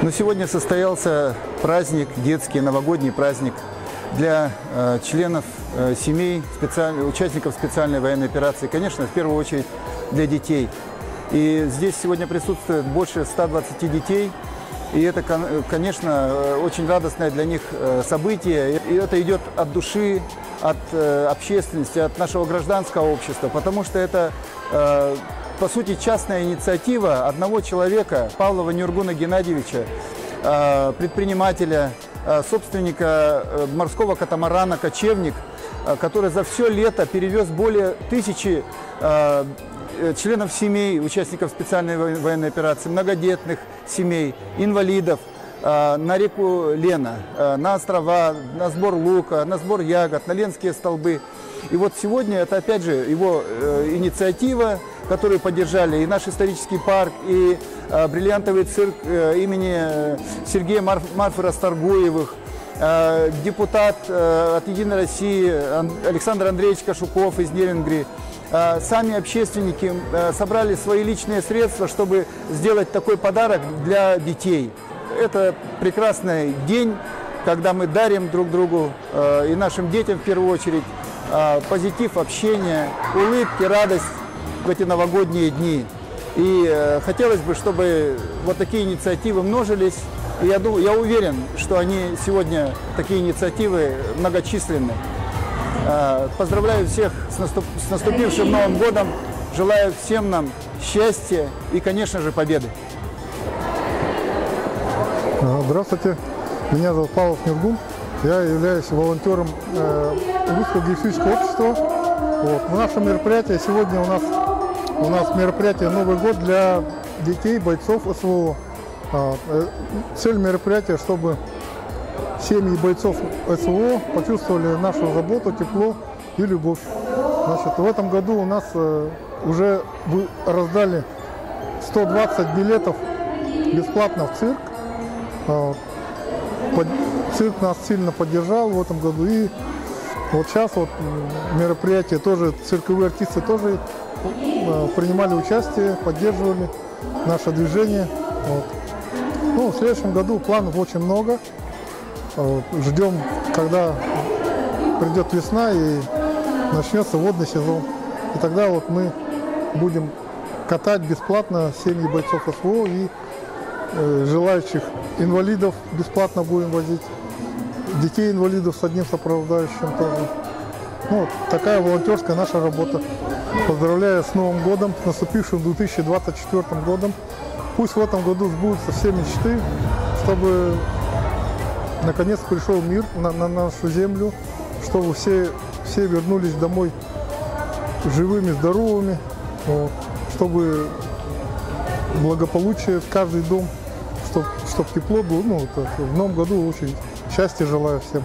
Но сегодня состоялся праздник, детский новогодний праздник для членов семей, участников специальной военной операции, конечно, в первую очередь для детей. И здесь сегодня присутствует больше 120 детей, и это, конечно, очень радостное для них событие. И это идет от души, от общественности, от нашего гражданского общества, потому что это, по сути, частная инициатива одного человека, Павлова Нюргуна Геннадьевича, предпринимателя, собственника морского катамарана «Кочевник», который за все лето перевез более 1000 членов семей, участников специальной военной операции, многодетных семей, инвалидов на реку Лена, на острова, на сбор лука, на сбор ягод, на ленские столбы. И вот сегодня это опять же его инициатива, которую поддержали и наш исторический парк, и бриллиантовый цирк имени Сергея Марфы Расторгуевых, депутат от «Единой России» Александр Андреевич Кашуков из Нерюнгри. Сами общественники собрали свои личные средства, чтобы сделать такой подарок для детей. Это прекрасный день, когда мы дарим друг другу и нашим детям в первую очередь позитив общения, улыбки, радость в эти новогодние дни. И хотелось бы, чтобы вот такие инициативы множились. И я уверен, что они сегодня, такие инициативы, многочисленны. Поздравляю всех с наступившим Новым годом. Желаю всем нам счастья и, конечно же, победы. Здравствуйте, меня зовут Павлов Нюргун. Я являюсь волонтером Русского геофизического общества. Вот. Наше мероприятие сегодня у нас мероприятие Новый год для детей, бойцов СВО. Цель мероприятия, чтобы семьи бойцов СВО почувствовали нашу заботу, тепло и любовь. Значит, в этом году у нас уже раздали 120 билетов бесплатно в цирк. Цирк нас сильно поддержал в этом году. И вот сейчас вот мероприятие тоже, цирковые артисты тоже принимали участие, поддерживали наше движение. Вот. Ну, в следующем году планов очень много. Ждем, когда придет весна и начнется водный сезон. И тогда вот мы будем катать бесплатно семьи бойцов СВО и желающих инвалидов бесплатно будем возить. Детей инвалидов с одним сопровождающим тоже. Ну, вот такая волонтерская наша работа. Поздравляю с Новым годом, с наступившим 2024 годом. Пусть в этом году сбудутся все мечты, чтобы наконец пришел мир на нашу землю, чтобы все вернулись домой живыми, здоровыми, вот, чтобы благополучие в каждый дом, чтобы тепло было. Ну, в Новом году очень счастья желаю всем.